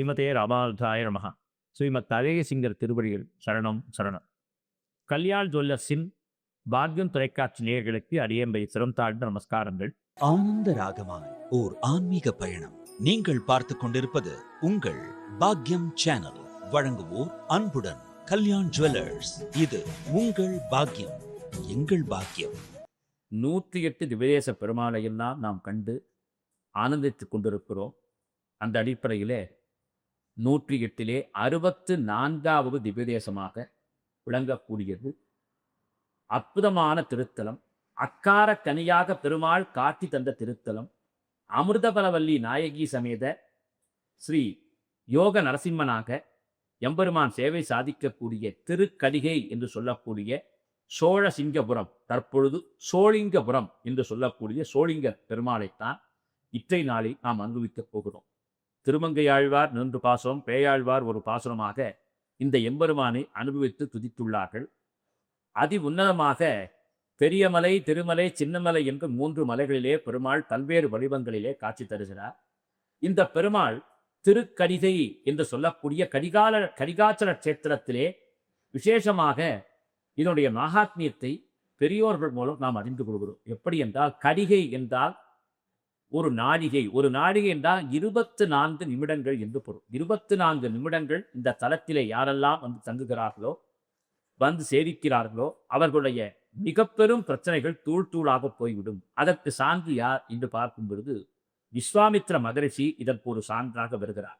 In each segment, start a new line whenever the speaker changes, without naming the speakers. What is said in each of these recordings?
ஸ்ரீமதே ராமானுஜாய நமஹ. ஸ்ரீமத் அழகியசிங்கர் திருவடிகள் சரணம் சரணம். கல்யாண் ஜுவல்லர்ஸின் பாக்யம் தொலைக்காட்சி நேயர்களுக்கு அடியேம்பை சிரம் தாழ்ந்த நமஸ்காரங்கள்.
ஆனந்த ராகமாய் ஓர் ஆன்மீக பயணம். நீங்கள் பார்த்துக் கொண்டிருப்பது உங்கள் பாக்யம் சேனல். வழங்குவோர் அன்புடன் கல்யாண் ஜுவல்லர்ஸ். இது உங்கள் பாக்யம், எங்கள் பாக்கியம்.
108 திவ்யதேச பெருமாளையெல்லாம் நாம் கண்டு ஆனந்தித்துக் கொண்டிருக்கிறோம். அந்த அடிப்படையிலே 108 64வது திவ்யதேசமாக விளங்கக்கூடியது அற்புதமான திருத்தலம். அக்கார கனியாக பெருமாள் காட்டி தந்த திருத்தலம் அமிர்தபலவல்லி நாயகி சமேத ஸ்ரீ யோக நரசிம்மனாக எம்பெருமான் சேவை சாதிக்கக்கூடிய திருக்கடிகை என்று சொல்லக்கூடிய சோழசிங்கபுரம், தற்பொழுது சோழிங்கபுரம் என்று சொல்லக்கூடிய சோழிங்க பெருமாளைத்தான் இற்றை நாளில் நாம் அனுபவிக்கப் போகிறோம். திருமங்கையாழ்வார் 3 பாசுரம், பேயாழ்வார் ஒரு பாசுரமாக இந்த எம்பெருமானை அனுபவித்து துதித்துள்ளார்கள். அதி உன்னதமாக பெரியமலை, திருமலை, சின்னமலை என்று 3 மலைகளிலே பெருமாள் பல்வேறு வடிவங்களிலே காட்சி தருகிறார். இந்த பெருமாள் திருக்கடிகை என்று சொல்லக்கூடிய கடிகாச்சல கஷேத்திரத்திலே விசேஷமாக இதனுடைய மகாத்மியத்தை பெரியோர்கள் மூலம் நாம் அறிந்து கொள்கிறோம். எப்படி என்றால், கடிகை என்றால் ஒரு நாழிகை. ஒரு நாழிகை என்றால் 24 நிமிடங்கள் என்று பொருள். 24 நிமிடங்கள் இந்த தலத்திலே யாரெல்லாம் வந்து தங்குகிறார்களோ, வந்து சேவிக்கிறார்களோ, அவர்களுடைய மிக பெரும் பிரச்சனைகள் தூள் தூளாக போய்விடும். அதற்கு சான்று யார் என்று பார்க்கும் பொழுது விஸ்வாமித்ர மகரிஷி இதற்கு ஒரு சான்றாக வருகிறார்.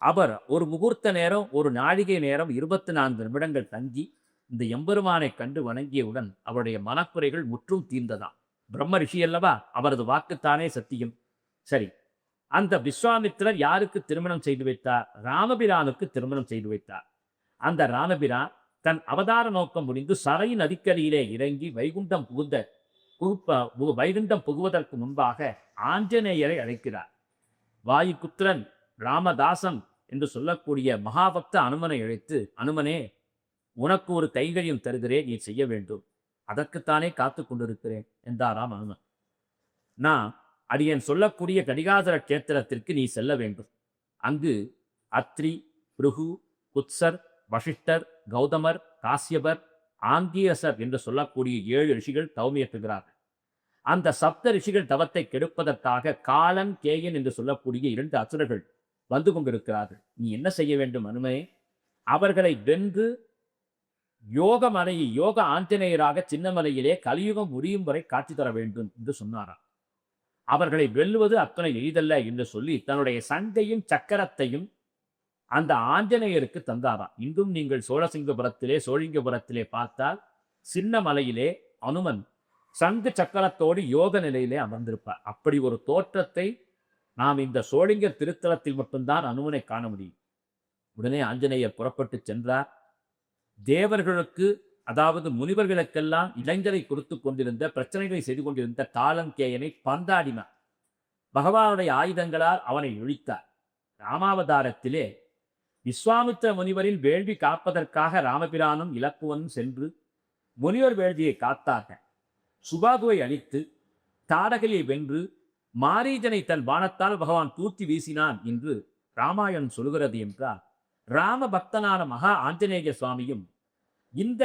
அவர் ஒரு முகூர்த்த நேரம், ஒரு நாழிகை நேரம் 24 நிமிடங்கள் தங்கி இந்த எம்பெருமானை கண்டு வணங்கியவுடன் அவருடைய மனக்குறைகள் முற்றும் தீர்ந்ததாம். பிரம்ம ரிஷி அல்லவா, அவரது வாக்குத்தானே சத்தியம். சரி, அந்த விஸ்வாமித்திரர் யாருக்கு திருமணம் செய்து வைத்தார்? ராமபிரானுக்கு திருமணம் செய்து வைத்தார். அந்த ராமபிரான் தன் அவதார நோக்கம் முடிந்து சரை நதிக்கரையிலே இறங்கி வைகுண்டம் புகுவதற்கு முன்பாக ஆஞ்சநேயரை அழைக்கிறார். வாயுபுத்திரன் ராமதாசன் என்று சொல்லக்கூடிய மகாபக்த அனுமனை அழைத்து, அனுமனே, உனக்கு ஒரு கைகரியம் தருகிறேன், நீ செய்ய வேண்டும். அதற்குத்தானே காத்து கொண்டிருக்கிறேன் என்றாராம் அனுமன். நான் அடியன் சொல்லக்கூடிய கடிகாசர கேத்திரத்திற்கு நீ செல்ல வேண்டும். அங்கு அத்ரி, பிருகு, குத்சர், வசிஷ்டர், கௌதமர், காசியபர், ஆங்கியசர் என்று சொல்லக்கூடிய 7 ரிஷிகள் தவமியற்றுகிறார்கள். அந்த சப்த ரிஷிகள் தவத்தை கெடுப்பதற்காக காலன், கேயன் என்று சொல்லக்கூடிய 2 அசுரர்கள் வந்து கொண்டிருக்கிறார்கள். நீ என்ன செய்ய வேண்டும் அனுமனே? அவர்களை வென்று யோக ஆஞ்சநேயராக சின்னமலையிலே கலியுகம் முடியும் வரை காட்சி தர வேண்டும் என்று சொன்னாராம். அவர்களை வெல்லுவது அத்தனை எளிதல்ல என்று சொல்லி தன்னுடைய சங்கையும் சக்கரத்தையும் அந்த ஆஞ்சநேயருக்கு தந்தாராம். இன்றும் நீங்கள் சோழிங்கபுரத்திலே பார்த்தால் சின்ன மலையிலே அனுமன் சங்கு சக்கரத்தோடு யோக நிலையிலே அமர்ந்திருப்பார். அப்படி ஒரு தோற்றத்தை நாம் இந்த சோழிங்க திருத்தலத்தில் மட்டும்தான் அனுமனை காண முடியும். உடனே ஆஞ்சநேயர் புறப்பட்டு சென்றார். தேவர்களுக்கு, அதாவது முனிவர்களுக்கெல்லாம் இளைஞரை கொடுத்து கொண்டிருந்த, பிரச்சனைகளை செய்து கொண்டிருந்த காலங்கேயனை பந்தாடினார். பகவானுடைய ஆயுதங்களால் அவனை ஒழித்தார். ராமாவதாரத்திலே விஸ்வாமித்திர முனிவரின் வேள்வி காப்பதற்காக ராமபிரானும் இலக்குவனும் சென்று முனிவர் வேள்வியை காத்தார்கள். சுபாகுவை அழித்து தாரகையை வென்று மாரீஜனை தன் பானத்தால் பகவான் தூக்கி வீசினான் என்று ராமாயணம் சொல்கிறது என்றால், ராம பக்தனான மகா ஆஞ்சநேய சுவாமியும் இந்த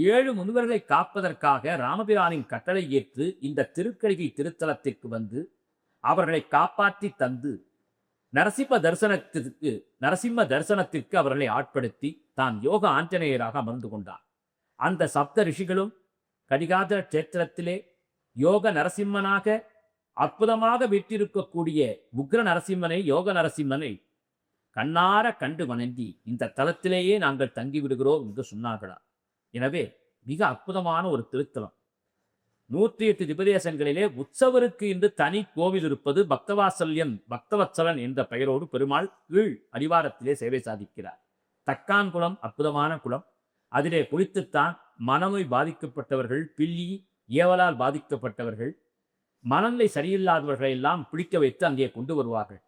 7 முனிவர்களை காப்பதற்காக ராமபிரானின் கட்டளை ஏற்று இந்த திருக்கடிகை திருத்தலத்திற்கு வந்து அவர்களை காப்பாற்றி தந்து நரசிம்ம தரிசனத்திற்கு அவர்களை ஆட்படுத்தி தான் யோக ஆஞ்சநேயராக அமர்ந்து கொண்டார். அந்த சப்த ரிஷிகளும் கடிகாச்சல கஷேத்திரத்திலே யோக நரசிம்மனாக அற்புதமாக வீற்றிருக்கக்கூடிய உக்ர நரசிம்மனை, யோக நரசிம்மனை கண்ணார கண்டு வணங்கி இந்த தலத்திலேயே நாங்கள் தங்கிவிடுகிறோம் என்று சொன்னார்களா. எனவே மிக அற்புதமான ஒரு திருத்தலம். 108 திவ்யதேசங்களிலே உற்சவருக்கு என்று தனி கோவில் இருப்பது பக்தவத்சலன் என்ற பெயரோடு பெருமாள் கீழ் அடிவாரத்திலே சேவை சாதிக்கிறார். தக்கான் குளம் அற்புதமான குளம். அதிலே குளித்துத்தான் மனநோய் பாதிக்கப்பட்டவர்கள், பில்லி ஏவலால் பாதிக்கப்பட்டவர்கள், மனநிலை சரியில்லாதவர்களை எல்லாம் பிடிக்க வைத்து அங்கே கொண்டு வருவார்கள்.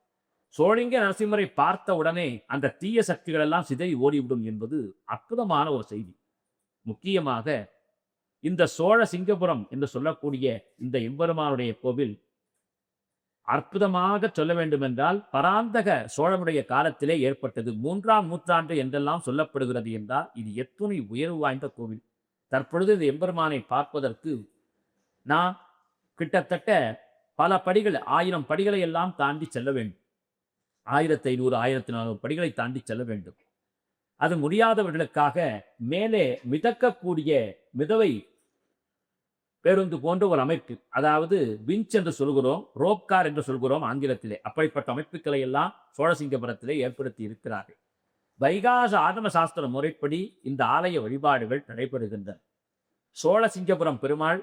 சோழிங்க நரசிம்மரை பார்த்த உடனே அந்த தீய சக்திகள் எல்லாம் சிதறி ஓடிவிடும் என்பது அற்புதமான ஒரு செய்தி. முக்கியமாக இந்த சோழ சிங்கபுரம் என்று சொல்லக்கூடிய இந்த எம்பெருமானுடைய கோவில் அற்புதமாக சொல்ல வேண்டுமென்றால் பராந்தக சோழனுடைய காலத்திலே ஏற்பட்டது. 3ஆம் நூற்றாண்டு என்றெல்லாம் சொல்லப்படுகிறது என்றால் இது எத்துணை உயர்வு வாய்ந்த கோவில். தற்பொழுது இந்த எம்பெருமானை பார்ப்பதற்கு நான் கிட்டத்தட்ட பல படிகள் 1000 படிகளை எல்லாம் தாண்டி செல்ல வேண்டும். 1500 1400 படிகளை தாண்டி செல்ல வேண்டும். அது முடியாதவர்களுக்காக மேலே மிதக்கக்கூடிய மிதவை பேருந்து போன்ற ஒரு அமைப்பு, அதாவது விஞ்ச் என்று சொல்கிறோம், ரோப் கார் என்று சொல்கிறோம் ஆங்கிலத்திலே. அப்படிப்பட்ட அமைப்புகளை எல்லாம் சோழசிங்கபுரத்திலே ஏற்படுத்தி இருக்கிறார்கள். வைகாச ஆகம சாஸ்திர முறைப்படி இந்த ஆலய வழிபாடுகள் நடைபெறுகின்றன. சோழசிங்கபுரம் பெருமாள்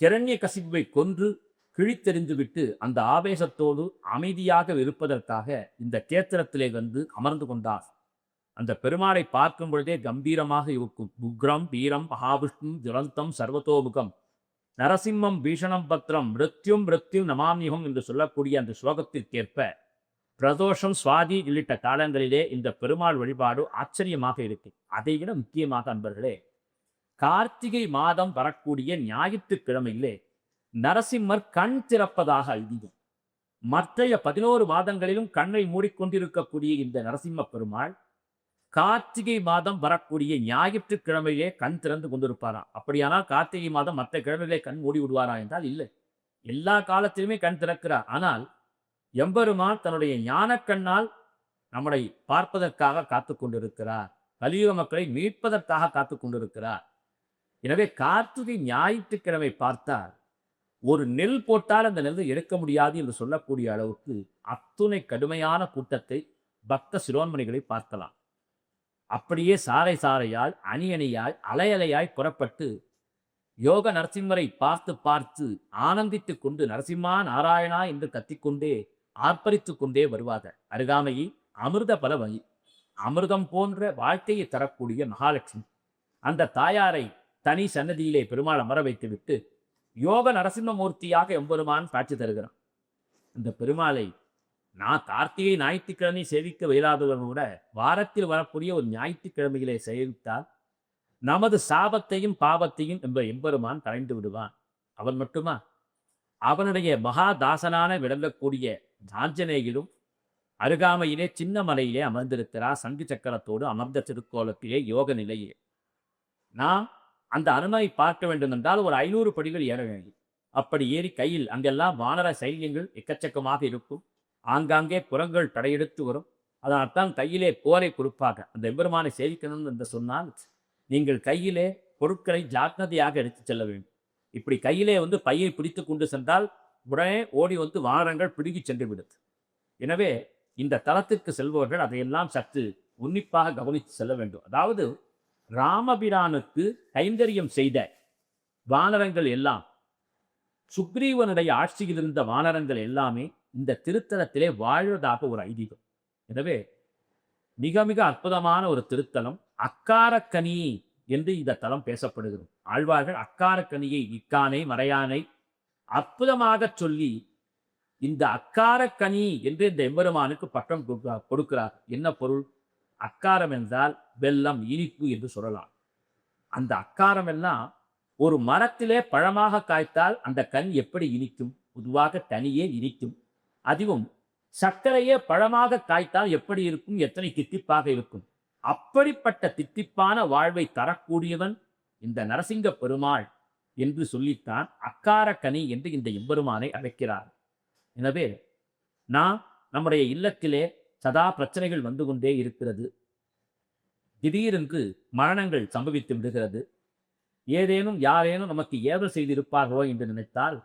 கிரண்ய கசிப்பை கொன்று கிழித்தெறிந்துவிட்டு அந்த ஆவேசத்தோடு அமைதியாக இருப்பதற்காக இந்த கேத்திரத்திலே வந்து அமர்ந்து கொண்டார். அந்த பெருமாளை பார்க்கும் பொழுதே கம்பீரமாக இருக்கும். உக்ரம் வீரம் மகாவிஷ்ணு ஜுலந்தம் சர்வதோமுகம் நரசிம்மம் பீஷணம் பத்ரம் மிருத்யும் நமாமியுகம் என்று சொல்லக்கூடிய அந்த ஸ்லோகத்திற்கேற்ப பிரதோஷம் சுவாதி உள்ளிட்ட காலங்களிலே இந்த பெருமாள் வழிபாடு ஆச்சரியமாக இருக்கு. அதைவிட முக்கியமாக அன்பர்களே, கார்த்திகை மாதம் வரக்கூடிய ஞாயிற்றுக்கிழமையிலே நரசிம்மர் கண் திறப்பதாக ஐதீகம். மற்றைய 11 மாதங்களிலும் கண்ணை மூடிக்கொண்டிருக்கக்கூடிய இந்த நரசிம்ம பெருமாள் கார்த்திகை மாதம் வரக்கூடிய ஞாயிற்றுக்கிழமையிலே கண் திறந்து கொண்டிருப்பாராம். அப்படியானால் கார்த்திகை மாதம் மற்ற கிழமையிலே கண் மூடி விடுவாரா என்றால் இல்லை, எல்லா காலத்திலுமே கண் திறக்கிறார். ஆனால் எம்பெருமான் தன்னுடைய ஞான கண்ணால் நம்மளை பார்ப்பதற்காக காத்து கொண்டிருக்கிறார். கலியுக மக்களை மீட்பதற்காக காத்து கொண்டிருக்கிறார். எனவே கார்த்திகை ஞாயிற்றுக்கிழமை பார்த்தால் ஒரு நெல் போட்டால் அந்த நெல்லை எடுக்க முடியாது என்று சொல்லக்கூடிய அளவுக்கு அத்துணை கடுமையான கூட்டத்தை பக்த சிரோன்மணிகளை பார்க்கலாம். அப்படியே சாறை சாறையாய் அணி அணியாய் அலையலையாய் புறப்பட்டு யோக நரசிம்மரை பார்த்து பார்த்து ஆனந்தித்துக் கொண்டு நரசிம்மா நாராயணா என்று கத்திக்கொண்டே ஆர்ப்பரித்துக் கொண்டே வருவார்கள். அருகாமையில் அமிர்த பலவகை அமிர்தம் போன்ற வாழ்க்கையை தரக்கூடிய மகாலட்சுமி அந்த தாயாரை தனி சன்னதியிலே பெருமாள் அமர வைத்துவிட்டு யோக நரசிம்மமூர்த்தியாக எம்பெருமான் காட்சி தருகிறான். இந்த பெருமாளை நான் கார்த்திகை ஞாயிற்றுக்கிழமை சேவிக்க இயலாதவர்கள் கூட வாரத்தில் வரக்கூடிய ஒரு ஞாயிற்றுக்கிழமைகளை சேவித்தால் நமது சாபத்தையும் பாவத்தையும் எம்பெருமான் கலைந்து விடுவான். அவன் மட்டுமா, அவனுடைய மகாதாசனான விளங்கக்கூடிய ஆஞ்சநேயரும் அருகாமையிலே சின்ன மலையிலே அமர்ந்திருக்கிறார். சங்கு சக்கரத்தோடு அமர்ந்த திருக்கோலத்திலே யோக நிலையே. நான் அந்த அனுமதி பார்க்க வேண்டும் என்றால் ஒரு 500 படிகள் ஏற வேண்டும். அப்படி ஏறி கையில் அங்கெல்லாம் வானர சைன்யங்கள் எக்கச்சக்கமாக இருக்கும். ஆங்காங்கே புறங்கள் தடையெடுத்து வரும். அதனால்தான் கையிலே கோலை கொடுப்பாங்க. அந்த எம்பெருமானை சேவிக்கணும் என்று சொன்னால் நீங்கள் கையிலே பொருட்களை ஜாக்கிரதையாக எடுத்து செல்ல வேண்டும். இப்படி கையிலே பையை பிடித்து கொண்டு சென்றால் உடனே ஓடி வானரங்கள் பிடுங்கி சென்று விடுது. எனவே இந்த தலத்திற்கு செல்பவர்கள் அதையெல்லாம் சற்று உன்னிப்பாக கவனித்து செல்ல வேண்டும். அதாவது ராமபிரானுக்கு கைங்கரியம் செய்த வானரங்கள் எல்லாம், சுக்ரீவனுடைய ஆட்சியில் இருந்த வானரங்கள் எல்லாமே இந்த திருத்தலத்திலே வாழ்வதாக ஒரு ஐதீகம். எனவே மிக மிக அற்புதமான ஒரு திருத்தலம். அக்காரக்கனி என்று இந்த தலம் பேசப்படுகிறது. ஆழ்வார்கள் அக்காரக்கனியை இக்கானை மறையானை அற்புதமாக சொல்லி இந்த அக்காரக்கனி என்று இந்த எம்பெருமானுக்கு பட்டம் கொடுக்கிறார். என்ன பொருள்? அக்காரம் என்றால் வெல்லம், இனிப்பு என்று சொல்லலாம். அந்த அக்காரம் எல்லாம் ஒரு மரத்திலே பழமாக காய்த்தால் அந்த கண் எப்படி இனிக்கும்? பொதுவாக தனியே இனிக்கும். அதுவும் சர்க்கரையே பழமாக காய்த்தால் எப்படி இருக்கும்? எத்தனை தித்திப்பாக இருக்கும். அப்படிப்பட்ட தித்திப்பான வாழ்வை தரக்கூடியவன் இந்த நரசிங்க பெருமாள் என்று சொல்லித்தான் அக்காரக்கனி என்று இந்த எம்பெருமானை அழைக்கிறார். எனவே நம்முடைய இல்லத்திலே சதா பிரச்சனைகள் வந்து கொண்டே இருக்கிறது. திடீரென்று மரணங்கள் சம்பவித்து விடுகிறது. ஏதேனும் யாரேனும் நமக்கு ஏவல் செய்திருப்பார்களோ என்று நினைத்தால்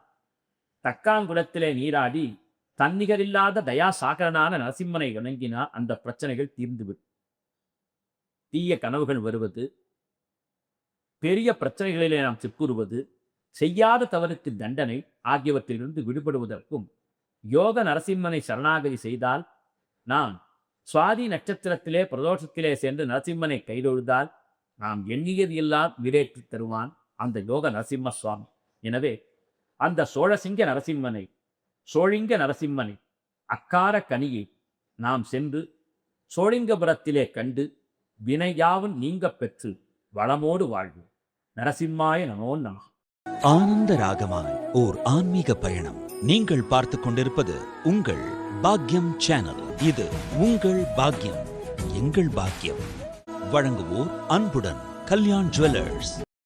தக்காங்குளத்திலே நீராடி தன்னிகரில்லாத தயாசாகரனான நரசிம்மனை வணங்கினால் அந்த பிரச்சனைகள் தீர்ந்துவிடும். தீய கனவுகள் வருவது, பெரிய பிரச்சனைகளிலே நாம் சிக்குறுவது, செய்யாத தவறுக்கு தண்டனை ஆகியவற்றிலிருந்து விடுபடுவதற்கும் யோக நரசிம்மனை சரணாகதி செய்தால், நாம் சுவாதி நட்சத்திரத்திலே பிரதோஷத்திலே சென்று நரசிம்மனை கைதொழுதால் நாம் எண்ணியது எல்லாம் நிறைவேற்றி தருவான் அந்த யோக நரசிம்ம சுவாமி. எனவே அந்த சோழிங்க நரசிம்மனை அக்கார கனியை நாம் சென்று சோழிங்கபுரத்திலே கண்டு வினையாவும் நீங்க பெற்று வளமோடு வாழ்வோம். நரசிம்மாய நமோ நமः.
ஆனந்த ராகமாய் ஓர் ஆன்மீக பயணம். நீங்கள் பார்த்துக் கொண்டிருப்பது உங்கள் பாக்யம் சேனல். இது உங்கள் பாக்யம், எங்கள் பாக்கியம். வழங்குவோர் அன்புடன் கல்யாண் ஜுவல்லர்ஸ்.